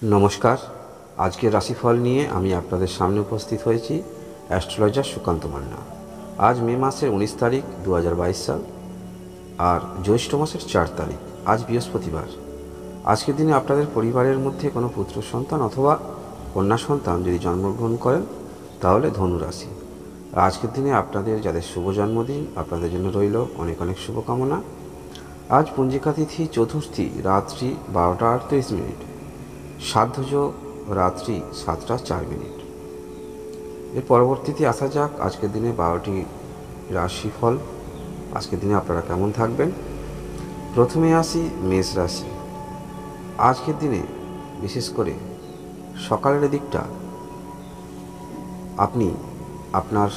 নমস্কার। আজকের রাশিফল নিয়ে আমি আপনাদের সামনে উপস্থিত হয়েছি অ্যাস্ট্রোলজার সুকান্ত মান্না। আজ মে মাসের 19 তারিখ 2022 সাল আর জ্যৈষ্ঠ মাসের 4 তারিখ। আজ বৃহস্পতিবার। আজকের দিনে আপনাদের পরিবারের মধ্যে কোনো পুত্র সন্তান অথবা কন্যা সন্তান যদি জন্মগ্রহণ করেন তাহলে ধনু রাশি। আর আজকের দিনে আপনাদের যাদের শুভ জন্মদিন আপনাদের জন্য রইল অনেক অনেক শুভকামনা। আজ পঞ্জিকা তিথি চতুর্থী রাত্রি 12টা 38 মিনিট, সাধ্যযোগ রাত্রি 7টা 4 মিনিট। এর পরবর্তীতে আসা যাক আজকের দিনে 12টি রাশিফল। আজকের দিনে আপনারা কেমন থাকবেন। প্রথমে আসি মেষ রাশি। আজকের দিনে বিশেষ করে সকালের দিকটা আপনি আপনার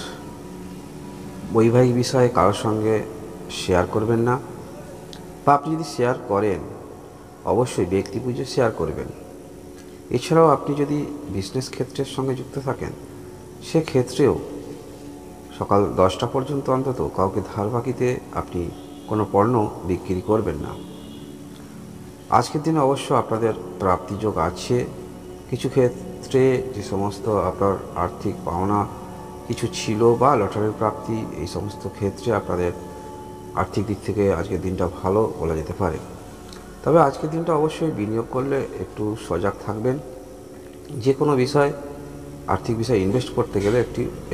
বৈবাহিক বিষয়ে কারোর সঙ্গে শেয়ার করবেন না, বা আপনি যদি শেয়ার করেন অবশ্যই ব্যক্তি বুঝে শেয়ার করবেন। এছাড়াও আপনি যদি বিজনেস ক্ষেত্রের সঙ্গে যুক্ত থাকেন সেক্ষেত্রেও সকাল 10টা পর্যন্ত অন্তত কাউকে ধার বাকিতে আপনি কোনো পণ্য বিক্রি করবেন না। আজকের দিনে অবশ্য আপনাদের প্রাপ্তিযোগ আছে। কিছু ক্ষেত্রে যে সমস্ত আপনার আর্থিক পাওনা কিছু ছিল বা লটারির প্রাপ্তি, এই সমস্ত ক্ষেত্রে আপনাদের আর্থিক দিক থেকে আজকের দিনটা ভালো বলা যেতে পারে। তবে আজকের দিনটা অবশ্যই বিনিয়োগ করলে একটু সজাগ থাকবেন। যে কোনো বিষয় আর্থিক বিষয় ইনভেস্ট করতে গেলে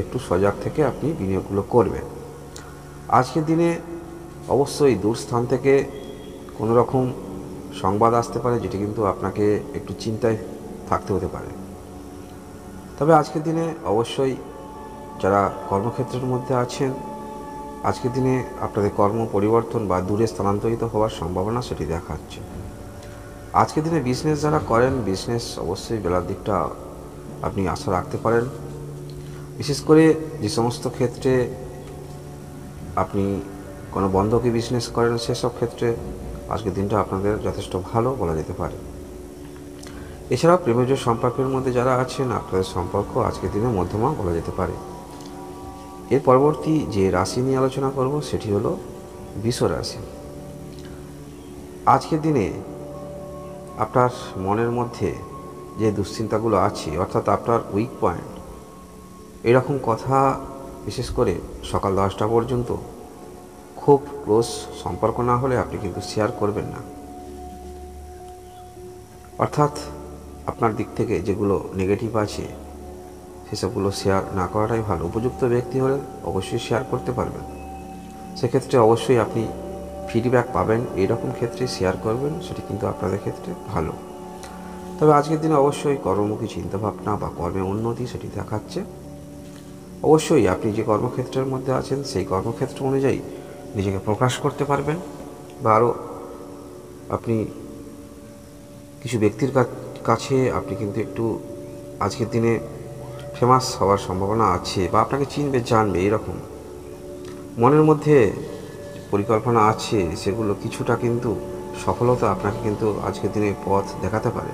একটু সজাগ থেকে আপনি বিনিয়োগগুলো করবেন। আজকের দিনে অবশ্যই দূর স্থান থেকে কোনো রকম সংবাদ আসতে পারে, যেটি কিন্তু আপনাকে একটু চিন্তায় থাকতে হতে পারে। তবে আজকের দিনে অবশ্যই যারা কর্মক্ষেত্রের মধ্যে আছেন আজকের দিনে আপনাদের কর্ম পরিবর্তন বা দূরে স্থানান্তরিত হওয়ার সম্ভাবনা সেটি দেখাচ্ছে। আজকের দিনে বিজনেস যারা করেন বিজনেস অবশ্যই বেলার দিকটা আপনি আশা রাখতে পারেন। বিশেষ করে যে সমস্ত ক্ষেত্রে আপনি কোনো বন্ধকি বিজনেস করেন সেসব ক্ষেত্রে আজকের দিনটা আপনাদের যথেষ্ট ভালো বলা যেতে পারে। এছাড়াও প্রেমজ সম্পর্কের মধ্যে যারা আছেন আপনাদের সম্পর্ক আজকের দিনে মধ্যমা বলা যেতে পারে। এর পরবর্তী যে রাশি নিয়ে আলোচনা করব সেটি হলো বৃষ রাশি। আজকের দিনে আপনার মনের মধ্যে যে দুশ্চিন্তাগুলো আছে অর্থাৎ আপনার উইক পয়েন্ট, এরকম কথা বিশেষ করে সকাল 10টা পর্যন্ত খুব ক্লোজ সম্পর্ক না হলে আপনি কিন্তু শেয়ার করবেন না। অর্থাৎ আপনার দিক থেকে যেগুলো নেগেটিভ আছে সেসবগুলো শেয়ার না করাটাই ভালো। উপযুক্ত ব্যক্তি হলে অবশ্যই শেয়ার করতে পারবেন, সেক্ষেত্রে অবশ্যই আপনি ফিডব্যাক পাবেন। এইরকম ক্ষেত্রে শেয়ার করবেন, সেটি কিন্তু আপনাদের ক্ষেত্রে ভালো। তবে আজকের দিনে অবশ্যই কর্মমুখী চিন্তাভাবনা বা কর্মে উন্নতি সেটি দেখাচ্ছে। অবশ্যই আপনি যে কর্মক্ষেত্রের মধ্যে আছেন সেই কর্মক্ষেত্র অনুযায়ী নিজেকে প্রকাশ করতে পারবেন, বা আরও আপনি কিছু ব্যক্তির কাছে আপনি কিন্তু একটু আজকের দিনে ফেমাস হওয়ার সম্ভাবনা আছে, বা আপনাকে চিনবে জানবে। এরকম মনের মধ্যে পরিকল্পনা আছে, সেগুলো কিছুটা কিন্তু সফলতা আপনাকে কিন্তু আজকের দিনে পথ দেখাতে পারে।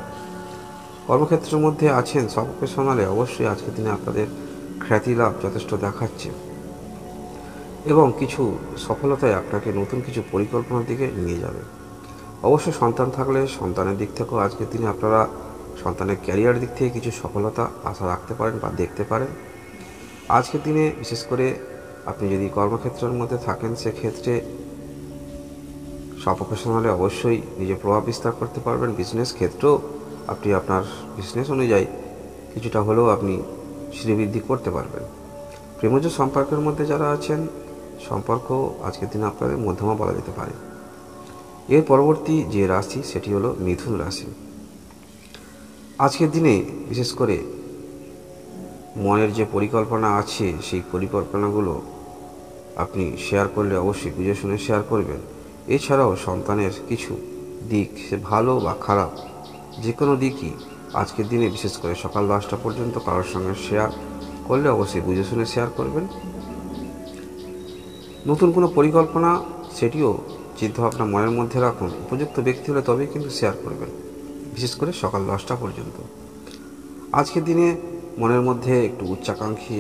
কর্মক্ষেত্রের মধ্যে আছেন সব প্রফেশনালে অবশ্যই আজকের দিনে আপনাদের খ্যাতি লাভ যথেষ্ট দেখাচ্ছে, এবং কিছু সফলতায় আপনাকে নতুন কিছু পরিকল্পনার দিকে নিয়ে যাবে। অবশ্য সন্তান থাকলে সন্তানের দিক থেকেও আজকের দিনে আপনারা সন্তানের ক্যারিয়ার দিক থেকে কিছু সফলতা আশা রাখতে পারেন বা দেখতে পারেন। আজকের দিনে বিশেষ করে আপনি যদি কর্মক্ষেত্রের মধ্যে থাকেন সেক্ষেত্রে সব প্রফেশনালে অবশ্যই নিজের প্রভাব বিস্তার করতে পারবেন। বিজনেস ক্ষেত্রেও আপনি আপনার বিজনেস অনুযায়ী কিছুটা হলেও আপনি শ্রীবৃদ্ধি করতে পারবেন। প্রেমজ সম্পর্কের মধ্যে যারা আছেন সম্পর্ক আজকের দিনে আপনাদের মধ্যমা বলা যেতে পারে। এর পরবর্তী যে রাশি সেটি হলো মিথুন রাশি। আজকের দিনে বিশেষ করে মনের যে পরিকল্পনা আছে সেই পরিকল্পনাগুলো আপনি শেয়ার করলে অবশ্যই বুঝে শুনে শেয়ার করবেন। এছাড়াও সন্তানের কিছু দিক, সে ভালো বা খারাপ যে কোনো দিকই আজকের দিনে বিশেষ করে সকাল 10টা পর্যন্ত কারোর সঙ্গে শেয়ার করলে অবশ্যই বুঝে শুনে শেয়ার করবেন। নতুন কোনো পরিকল্পনা সেটিও চিন্তাভাবনা মনের মধ্যে রাখুন। উপযুক্ত ব্যক্তি হলে তবেই কিন্তু শেয়ার করবেন, বিশেষ করে সকাল 10টা পর্যন্ত। আজকের দিনে মনের মধ্যে একটু উচ্চাকাঙ্ক্ষী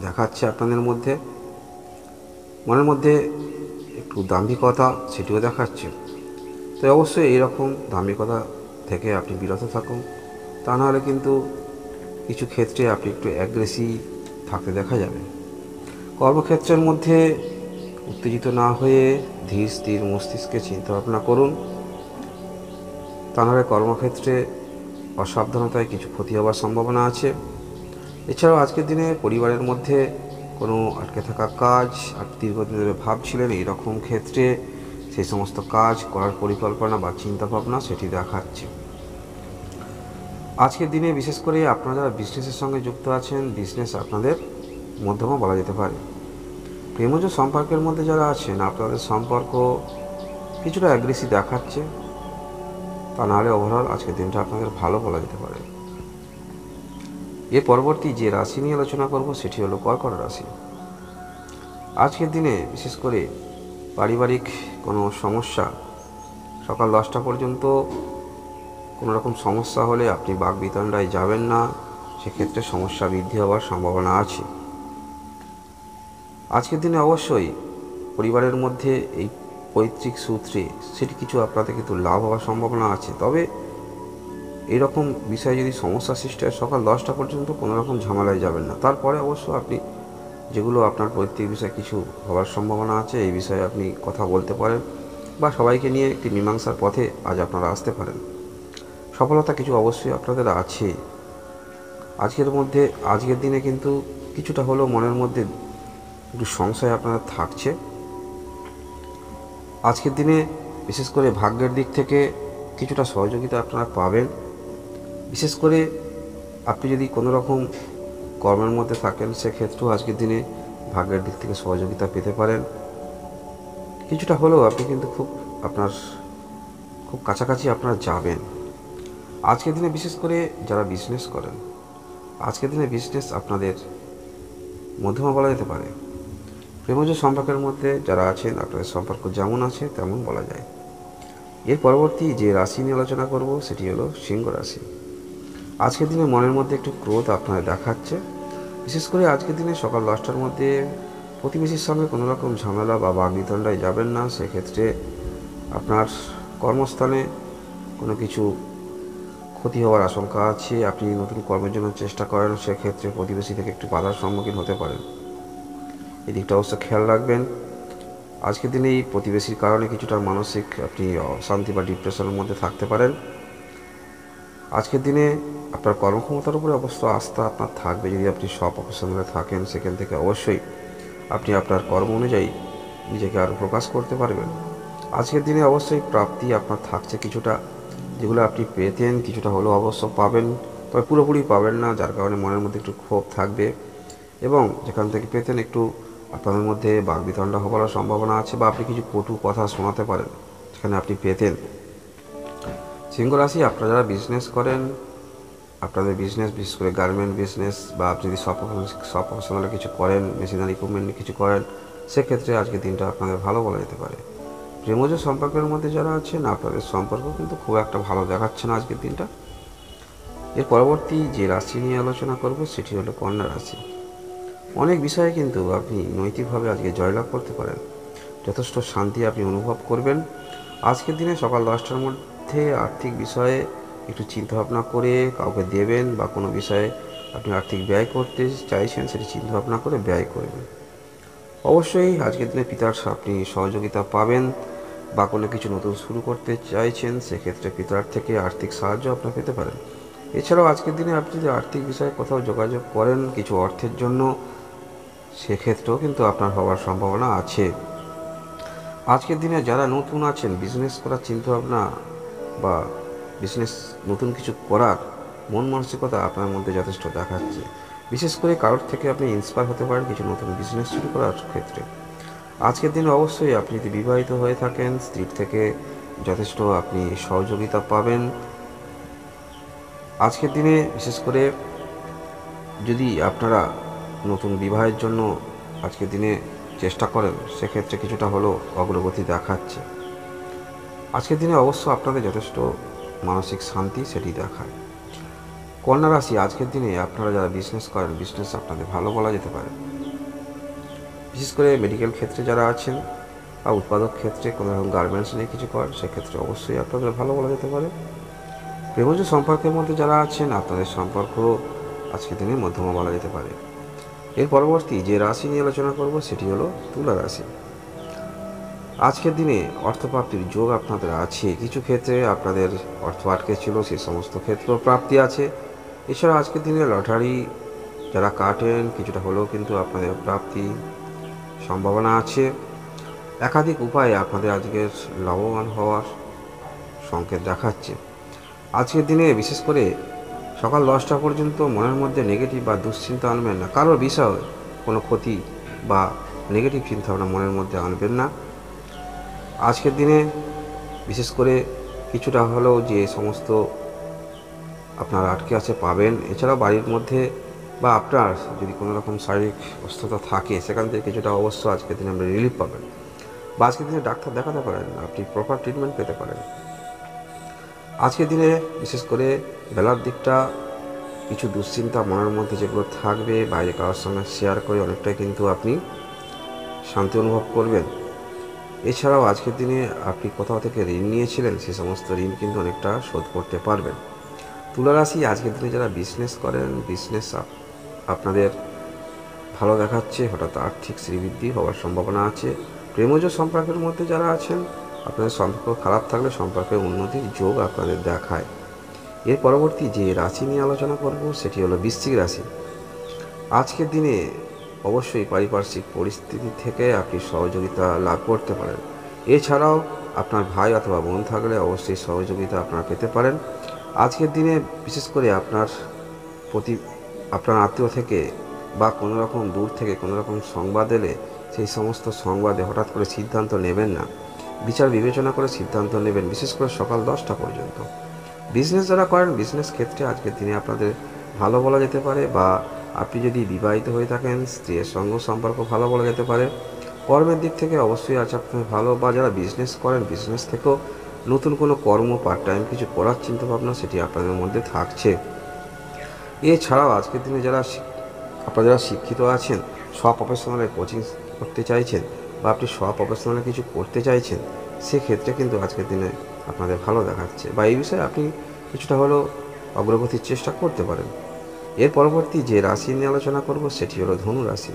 দেখাচ্ছে আপনাদের মধ্যে, মনের মধ্যে একটু দাম্ভিকতা সেটিও দেখাচ্ছে। তাই অবশ্যই এইরকম দাম্ভিকতা থেকে আপনি বিরত থাকুন। তা নাহলে কিন্তু কিছু ক্ষেত্রে আপনি একটু অ্যাগ্রেসিভ থাকতে দেখা যাবে। কর্মক্ষেত্রের মধ্যে উত্তেজিত না হয়ে ধীর স্থির মস্তিষ্কে চিন্তাভাবনা করুন, তা নাহলে কর্মক্ষেত্রে অসাবধানতায় কিছু ক্ষতি হওয়ার সম্ভাবনা আছে। এছাড়াও আজকের দিনে পরিবারের মধ্যে কোনো আটকে থাকা কাজ আপনি দীর্ঘদিন ধরে ভাবছিলেন, এইরকম ক্ষেত্রে সেই সমস্ত কাজ করার পরিকল্পনা বা চিন্তাভাবনা সেটি দেখাচ্ছে। আজকের দিনে বিশেষ করে আপনারা যারা বিজনেসের সঙ্গে যুক্ত আছেন, বিজনেস আপনাদের মধ্যমা বলা যেতে পারে। প্রেমজ সম্পর্কের মধ্যে যারা আছেন, আপনাদের সম্পর্ক কিছুটা অ্যাগ্রেসিভ দেখাচ্ছে, তা নাহলে ওভারঅল আজকের দিনটা আপনাদের ভালো বলা যেতে পারে। এর পরবর্তী যে রাশি নিয়ে আলোচনা করব সেটি হলো কর্কট রাশি। আজকের দিনে বিশেষ করে পারিবারিক কোনো সমস্যা, সকাল 10টা পর্যন্ত কোনো রকম সমস্যা হলে আপনি বাকবিতণ্ডায় যাবেন না, সেক্ষেত্রে সমস্যা বৃদ্ধি হওয়ার সম্ভাবনা আছে। আজকের দিনে অবশ্যই পরিবারের মধ্যে এই পৈতৃক সূত্রে সেটি কিছু আপনাদের কিন্তু লাভ হওয়ার সম্ভাবনা আছে। তবে এইরকম বিষয়ে যদি সমস্যা সৃষ্টি হয়, সকাল 10টা পর্যন্ত কোনো রকম ঝামেলায় যাবেন না। তারপরে অবশ্য আপনি যেগুলো আপনার পৈতৃক বিষয়ে কিছু হওয়ার সম্ভাবনা আছে, এই বিষয়ে আপনি কথা বলতে পারেন বা সবাইকে নিয়ে একটি মীমাংসার পথে আজ আপনারা আসতে পারেন। সফলতা কিছু অবশ্যই আপনাদের আছে। আজকের দিনে কিন্তু কিছুটা হলেও মনের মধ্যে একটু সংশয় আপনাদের থাকছে। আজকের দিনে বিশেষ করে ভাগ্যের দিক থেকে কিছুটা সহযোগিতা আপনারা পাবেন। বিশেষ করে আপনি যদি কোনো রকম কর্মের মধ্যে থাকেন, সেক্ষেত্রেও আজকের দিনে ভাগ্যের দিক থেকে সহযোগিতা পেতে পারেন। কিছুটা হলেও আপনি কিন্তু খুব কাছাকাছি আপনারা যাবেন। আজকের দিনে বিশেষ করে যারা বিজনেস করেন, আজকের দিনে বিজনেস আপনাদের মধ্যমা বলা যেতে পারে। প্রেমজ সম্পর্কের মধ্যে যারা আছেন, আপনাদের সম্পর্ক যেমন আছে তেমন বলা যায়। এর পরবর্তী যে রাশি নিয়ে আলোচনা করব সেটি হলো সিংহ রাশি। আজকের দিনে মনের মধ্যে একটু ক্রোধ আপনাদের দেখাচ্ছে। বিশেষ করে আজকের দিনে সকাল 10টার মধ্যে প্রতিবেশীর সঙ্গে কোনো রকম ঝামেলা বা বাগবিতণ্ডায় যাবেন না, সেক্ষেত্রে আপনার কর্মস্থানে কোনো কিছু ক্ষতি হওয়ার আশঙ্কা আছে। আপনি নতুন কর্মের জন্য চেষ্টা করেন, সেক্ষেত্রে প্রতিবেশী থেকে একটু বাধার সম্মুখীন হতে পারেন, এদিকটা অবশ্য খেয়াল রাখবেন। আজকের দিনে এই প্রতিবেশীর কারণে কিছুটা মানসিক আপনি অশান্তি বা ডিপ্রেশনের মধ্যে থাকতে পারেন। আজকের দিনে আপনার কর্মক্ষমতার উপরে অবশ্য আস্থা আপনার থাকবে। যদি আপনি প্রফেশনালে থাকেন, সেখান থেকে অবশ্যই আপনি আপনার কর্ম অনুযায়ী নিজেকে আরও প্রকাশ করতে পারবেন। আজকের দিনে অবশ্যই প্রাপ্তি আপনার থাকছে কিছুটা, যেগুলো আপনি পেতেন কিছুটা হলেও অবশ্য পাবেন, তবে পুরোপুরি পাবেন না, যার কারণে মনের মধ্যে একটু ক্ষোভ থাকবে। এবং যেখান থেকে পেতেন একটু আপনাদের মধ্যে বাকবিতণ্ডা হওয়ার সম্ভাবনা আছে, বা আপনি কিছু কটু কথা শোনাতে পারেন যেখানে আপনি পেতেন। সিংহ রাশি, আপনারা যারা বিজনেস করেন, আপনাদের বিজনেস বিশেষ করে গার্মেন্ট বিজনেস, বা আপনি যদি প্রফেশনালে কিছু করেন, মেশিনারি ইকুইপমেন্ট কিছু করেন, সেক্ষেত্রে আজকের দিনটা আপনাদের ভালো বলা যেতে পারে। প্রেমজ সম্পর্কের মধ্যে যারা আছেন, আপনাদের সম্পর্ক কিন্তু খুব একটা ভালো দেখাচ্ছে না আজকের দিনটা। এর পরবর্তী যে রাশি নিয়ে আলোচনা করব সেটি হলো কন্যা রাশি। অনেক বিষয়ে কিন্তু আপনি নৈতিকভাবে আজকে জয়লাভ করতে পারেন, যথেষ্ট শান্তি আপনি অনুভব করবেন। আজকের দিনে সকাল 10টার মধ্যে আর্থিক বিষয়ে একটু চিন্তাভাবনা করে কাউকে দেবেন, বা কোনো বিষয়ে আপনি আর্থিক ব্যয় করতে চাইছেন সেটি চিন্তাভাবনা করে ব্যয় করবেন। অবশ্যই আজকের দিনে পিতার আপনি সহযোগিতা পাবেন, বা কোনো কিছু নতুন শুরু করতে চাইছেন, সেক্ষেত্রে পিতার থেকে আর্থিক সাহায্য আপনি পেতে পারেন। এছাড়াও আজকের দিনে আপনি যদি আর্থিক বিষয়ে কোথাও যোগাযোগ করেন কিছু অর্থের জন্য, সেক্ষেত্রেও কিন্তু আপনার হওয়ার সম্ভাবনা আছে। আজকের দিনে যারা নতুন আছেন, বিজনেস করার চিন্তাভাবনা বা বিজনেস নতুন কিছু করার মন মানসিকতা আপনার মধ্যে যথেষ্ট দেখাচ্ছে। বিশেষ করে কারোর থেকে আপনি ইন্সপায়ার হতে পারেন কিছু নতুন বিজনেস শুরু করার ক্ষেত্রে। আজকের দিনে অবশ্যই আপনি যদি বিবাহিত হয়ে থাকেন, স্ত্রীর থেকে যথেষ্ট আপনি সহযোগিতা পাবেন। আজকের দিনে বিশেষ করে যদি আপনারা নতুন বিবাহের জন্য আজকের দিনে চেষ্টা করেন, সেক্ষেত্রে কিছুটা হলেও অগ্রগতি দেখাচ্ছে। আজকের দিনে অবশ্য আপনাদের যথেষ্ট মানসিক শান্তি সেটি দেখায়। কন্যা রাশি, আজকের দিনে আপনারা যারা বিজনেস করেন, বিজনেস আপনাদের ভালো বলা যেতে পারে। বিশেষ করে মেডিকেল ক্ষেত্রে যারা আছেন, বা উৎপাদক ক্ষেত্রে কোনো রকম গার্মেন্টস নিয়ে কিছু করেন, সেক্ষেত্রে অবশ্যই আপনাদের ভালো বলা যেতে পারে। প্রেমজ সম্পর্কের মধ্যে যারা আছেন আপনাদের সম্পর্ক আজকের দিনে মধ্যমা বলা যেতে পারে। এর পরবর্তী যে রাশি নিয়ে আলোচনা করব সেটি হলো তুলা রাশি। আজকের দিনে অর্থপ্রাপ্তির যোগ আপনাদের আছে। কিছু ক্ষেত্রে আপনাদের অর্থ আটকে ছিল, সেই সমস্ত ক্ষেত্র প্রাপ্তি আছে। এছাড়া আজকের দিনে লটারি যারা কাটেন কিছুটা হলেও কিন্তু আপনাদের প্রাপ্তি সম্ভাবনা আছে। একাধিক উপায়ে আপনাদের আজকের লাভবান হওয়ার সংকেত দেখাচ্ছে। আজকের দিনে বিশেষ করে সকাল 10টা পর্যন্ত মনের মধ্যে নেগেটিভ বা দুশ্চিন্তা আনবেন না। কারোর বিষয়ে কোনো ক্ষতি বা নেগেটিভ চিন্তাভাবনা মনের মধ্যে আনবেন না। আজকের দিনে বিশেষ করে কিছুটা হলেও যে সমস্ত আপনার আটকে আছে পাবেন। এছাড়াও বাড়ির মধ্যে বা আপনার যদি কোনো রকম শারীরিক অসুস্থতা থাকে সেখান থেকে কিছুটা অবশ্য আজকের দিনে আমরা রিলিফ পাবেন, বা আজকের দিনে ডাক্তার দেখাতে পারেন, আপনি প্রপার ট্রিটমেন্ট পেতে পারেন। আজকের দিনে বিশেষ করে বেলার দিকটা কিছু দুশ্চিন্তা মনের মধ্যে যেগুলো থাকবে বাইরে কারোর সঙ্গে শেয়ার করে অনেকটাই কিন্তু আপনি শান্তি অনুভব করবেন। এছাড়াও আজকের দিনে আপনি কোথাও থেকে ঋণ নিয়েছিলেন সে সমস্ত ঋণ কিন্তু অনেকটা শোধ করতে পারবেন। তুলা রাশি আজকের দিনে যারা বিজনেস করেন, বিজনেস আপনাদের ভালো দেখাচ্ছে, হঠাৎ আর্থিক শ্রীবৃদ্ধি হওয়ার সম্ভাবনা আছে। প্রেমজ সম্পর্কের মধ্যে যারা আছেন আপনাদের সম্পর্ক খারাপ থাকলে সম্পর্কের উন্নতির যোগ আপনাদের দেখায়। এর পরবর্তী যে রাশি নিয়ে আলোচনা করব সেটি হলো বৃশ্চিক রাশি। আজকের দিনে অবশ্যই পারিপার্শ্বিক পরিস্থিতি থেকে আপনি সহযোগিতা লাভ করতে পারেন। এছাড়াও আপনার ভাই অথবা বোন থাকলে অবশ্যই সহযোগিতা আপনারা পেতে পারেন। আজকের দিনে বিশেষ করে আপনার আত্মীয় থেকে বা কোনো রকম দূর থেকে কোনো রকম সংবাদ এলে সেই সমস্ত সংবাদে হঠাৎ করে সিদ্ধান্ত নেবেন না, বিচার বিবেচনা করে সিদ্ধান্ত নেবেন, বিশেষ করে সকাল 10টা পর্যন্ত। বিজনেস যারা করেন বিজনেস ক্ষেত্রে আজকের দিনে আপনাদের ভালো বলা যেতে পারে, বা আপনি যদি বিবাহিত হয়ে থাকেন স্ত্রীর সঙ্গে সম্পর্ক ভালো বলা যেতে পারে। কর্মের দিক থেকে অবশ্যই আজ আপনার ভালো, বা যারা বিজনেস করেন বিজনেস থেকেও নতুন কোনো কর্ম পার্ট টাইম কিছু করার চিন্তাভাবনা সেটি আপনাদের মধ্যে থাকছে। এছাড়াও আজকের দিনে আপনারা শিক্ষিত আছেন, প্রফেশনালে কোচিং করতে চাইছেন বা আপনি প্রফেশনালে কিছু করতে চাইছেন, সেক্ষেত্রে কিন্তু আজকের দিনে আপনাদের ভালো দেখাচ্ছে, বা এই বিষয়ে আপনি কিছুটা হলেও অগ্রগতির চেষ্টা করতে পারেন। এর পরবর্তী যে রাশি নিয়ে আলোচনা করব সেটি হলো ধনু রাশি।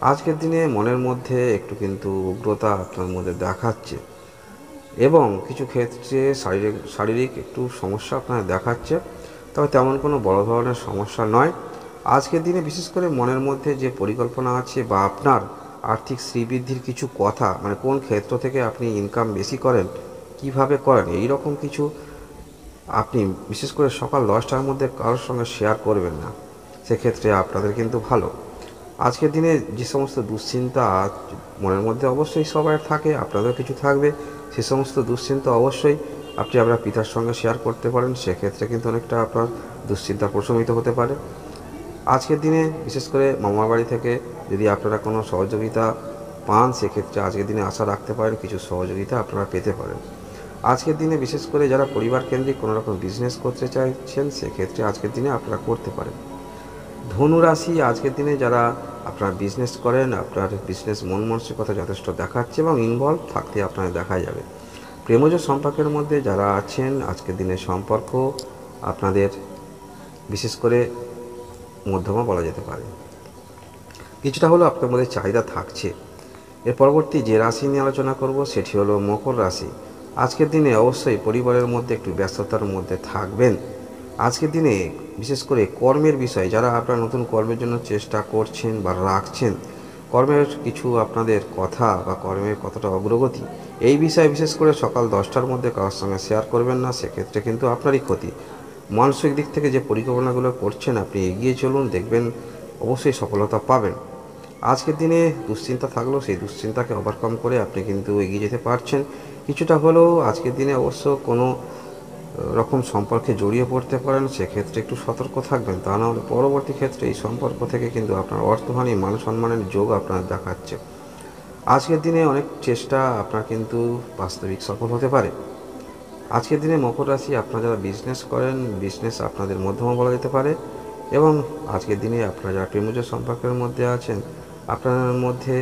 আজকের দিনে মনের মধ্যে একটু কিন্তু উগ্রতা আপনার মধ্যে দেখাচ্ছে, এবং কিছু ক্ষেত্রে শারীরিক একটু সমস্যা আপনার দেখাচ্ছে, তবে তেমন কোনো বড় ধরনের সমস্যা নয়। আজকের দিনে বিশেষ করে মনের মধ্যে যে পরিকল্পনা আছে বা আপনার আর্থিক শ্রীবৃদ্ধির কিছু কথা, মানে কোন ক্ষেত্র থেকে আপনি ইনকাম বেশি করেন, কিভাবে করেন, এই রকম কিছু আপনি বিশেষ করে সকাল 10টার মধ্যে কারোর সঙ্গে শেয়ার করবেন না, সেক্ষেত্রে আপনাদের কিন্তু ভালো। আজকের দিনে যে সমস্ত দুশ্চিন্তা মনের মধ্যে অবশ্যই সবার থাকে, আপনাদেরও কিছু থাকবে, সে সমস্ত দুশ্চিন্তা অবশ্যই আপনি আপনার পিতার সঙ্গে শেয়ার করতে পারেন, সেক্ষেত্রে কিন্তু অনেকটা আপনার দুশ্চিন্তা প্রশমিত হতে পারে। আজকের দিনে বিশেষ করে মামার বাড়ি থেকে যদি আপনারা কোনো সহযোগিতা পান, সেক্ষেত্রে আজকের দিনে আশা রাখতে পারেন কিছু সহযোগিতা আপনারা পেতে পারেন। আজকের দিনে বিশেষ করে যারা পরিবার কেন্দ্রিক কোনো রকম বিজনেস করতে চাইছেন, সেক্ষেত্রে আজকের দিনে আপনারা করতে পারেন। ধনু রাশি আজকের দিনে যারা আপনারা বিজনেস করেন, আপনার বিজনেস মন মানসিকতা যথেষ্ট দেখাচ্ছে এবং ইনভলভ থাকতে আপনাদের দেখা যাবে। প্রেমজ সম্পর্কের মধ্যে যারা আছেন আজকের দিনে সম্পর্ক আপনাদের বিশেষ করে মধ্যমা বলা যেতে পারে, কিছুটা হলো আপনার মধ্যে চাহিদা থাকছে। এর পরবর্তী যে রাশি নিয়ে আলোচনা করব সেটি হলো মকর রাশি। আজকের দিনে অবশ্যই পরিবারের মধ্যে একটু ব্যস্ততার মধ্যে থাকবেন। আজকের দিনে বিশেষ করে কর্মের বিষয় যারা আপনারা নতুন কর্মের জন্য চেষ্টা করছেন বা রাখছেন, কর্মের কিছু আপনাদের কথা বা কর্মের কতটা অগ্রগতি, এই বিষয়ে বিশেষ করে সকাল 10টার মধ্যে কারোর সঙ্গে শেয়ার করবেন না, সেক্ষেত্রে কিন্তু আপনারই ক্ষতি। মানসিক দিক থেকে যে পরিকল্পনাগুলো করছেন আপনি এগিয়ে চলুন, দেখবেন অবশ্যই সফলতা পাবেন। আজকের দিনে দুশ্চিন্তা থাকলেও সেই দুশ্চিন্তাকে ওভারকাম করে আপনি কিন্তু এগিয়ে যেতে পারছেন কিছুটা হলেও। আজকের দিনে অবশ্য কোনো রকম সম্পর্কে জড়িয়ে পড়তে পারেন, সেক্ষেত্রে একটু সতর্ক থাকবেন, তা নাহলে পরবর্তী ক্ষেত্রে এই সম্পর্ক থেকে কিন্তু আপনার অর্থহানি মান সম্মানের যোগ আপনার দেখাচ্ছে। আজকের দিনে অনেক চেষ্টা আপনার কিন্তু বাস্তবিক সফল হতে পারে। আজকের দিনে মকর রাশি আপনারা যারা বিজনেস করেন, বিজনেস আপনাদের মধ্যমা বলা যেতে পারে, এবং আজকের দিনে আপনারা যারা প্রেমজ সম্পর্কের মধ্যে আছেন আপনার মধ্যে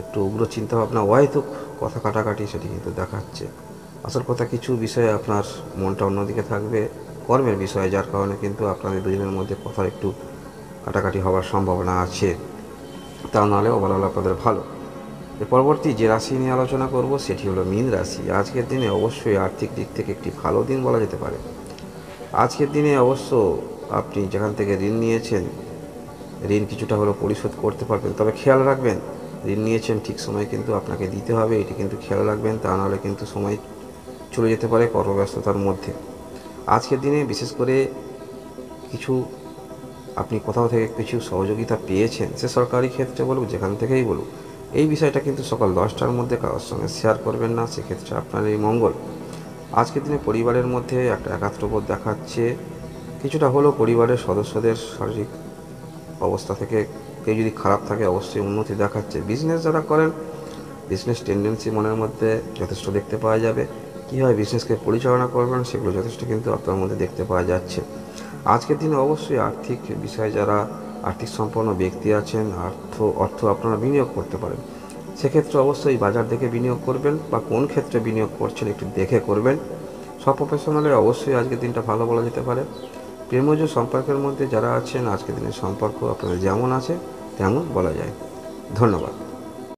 একটু উগ্র চিন্তাভাবনা অহেতুক কথা কাটাকাটি সেটি কিন্তু দেখাচ্ছে। আসল কথা, কিছু বিষয়ে আপনার মনটা অন্যদিকে থাকবে কর্মের বিষয়ে, যার কারণে কিন্তু আপনাদের দুজনের মধ্যে কথা একটু কাটাকাটি হওয়ার সম্ভাবনা আছে। তা নাহলে ওভারঅল আপনাদের ভালো। এর পরবর্তী যে রাশি নিয়ে আলোচনা করব সেটি হলো মীন রাশি। আজকের দিনে অবশ্যই আর্থিক দিক থেকে একটি ভালো দিন বলা যেতে পারে। আজকের দিনে অবশ্য আপনি যেখান থেকে ঋণ নিয়েছেন, ঋণ কিছুটা হলেও পরিশোধ করতে পারবেন। তবে খেয়াল রাখবেন, ঋণ নিয়েছেন ঠিক সময়ে কিন্তু আপনাকে দিতে হবে, এটি কিন্তু খেয়াল রাখবেন। তা নাহলে কিন্তু সময় চলে যেতে পারে কর্মব্যস্ততার মধ্যে। আজকের দিনে বিশেষ করে কিছু আপনি কোথাও থেকে কিছু সহযোগিতা পেয়েছেন, সে সরকারি ক্ষেত্রে বলুক, যেখান থেকেই বলুক, এই বিষয়টা কিন্তু সকাল 10টার মধ্যে কারোর সঙ্গে শেয়ার করবেন না, সেক্ষেত্রে আপনার এই মঙ্গল। আজকের দিনে পরিবারের মধ্যে একটা একাত্মবোধ দেখাচ্ছে। কিছুটা হলেও পরিবারের সদস্যদের শারীরিক অবস্থা থেকে কেউ যদি খারাপ থাকে অবশ্যই উন্নতি দেখাচ্ছে। বিজনেস যারা করেন, বিজনেস টেন্ডেন্সি মনের মধ্যে যথেষ্ট দেখতে পাওয়া যাবে। কীভাবে বিজনেসকে পরিচালনা করবেন সেগুলো যথেষ্ট কিন্তু আপনার মধ্যে দেখতে পাওয়া যাচ্ছে। আজকের দিনে অবশ্যই আর্থিক বিষয়ে যারা আর্থিক সম্পন্ন ব্যক্তি আছেন, অর্থ আপনারা বিনিয়োগ করতে পারেন। সেক্ষেত্রে অবশ্যই বাজার দেখে বিনিয়োগ করবেন, বা কোন ক্ষেত্রে বিনিয়োগ করছেন একটু দেখে করবেন। সব প্রফেশনালে অবশ্যই আজকের দিনটা ভালো বলা যেতে পারে। প্রেমজ সম্পর্কের মধ্যে যারা আছেন, আজকের দিনের সম্পর্ক আপনাদের যেমন আছে তেমন বলা যায়। ধন্যবাদ।